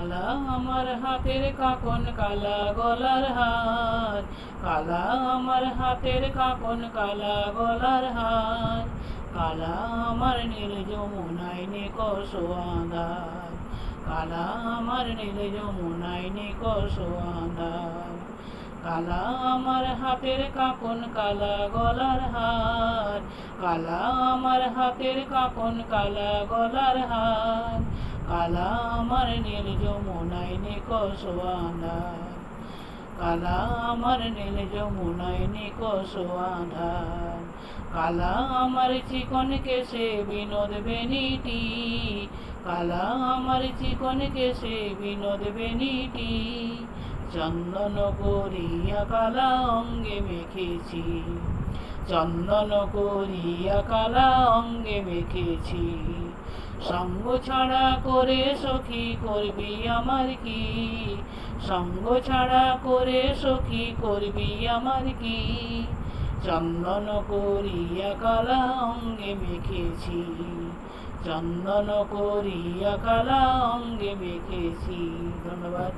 কালা আমার হাতের কাকন কালা গলার হার, কালা আমার হাতের কাকন কালা গলার হার, কালা আমার নীল যমুনায় নিকষ আঁধার, কালা আমার নীল যমুনায় নিকষ আঁধার, কালা আমার হাতের কাকন কালা গলার হার, কালা আমার হাতের কাকন কালা গলার হার, কালা আমার নীল যমুনায় নিকষ আঁধার, কালা আমার নীল যমুনায় নিকষ আঁধার, কালা আমার চিকন কেশে বিনোদ বেনিটি, কালা আমার চিকন কেশে বিনোদ বেনিটি, চন্দন করিয়া কালা অঙ্গে মেখেছি, চন্দন করিয়া কালা অঙ্গে মেখেছি, সঙ্গ ছাড়া করে সখী করবি আমার কি, সঙ্গ ছাড়া করে সখী করবি আমার কি, চন্দন করিয়া কালা অঙ্গে মেখেছি, চন্দন করিয়া কালা অঙ্গে মেখেছি। ধন্যবাদ।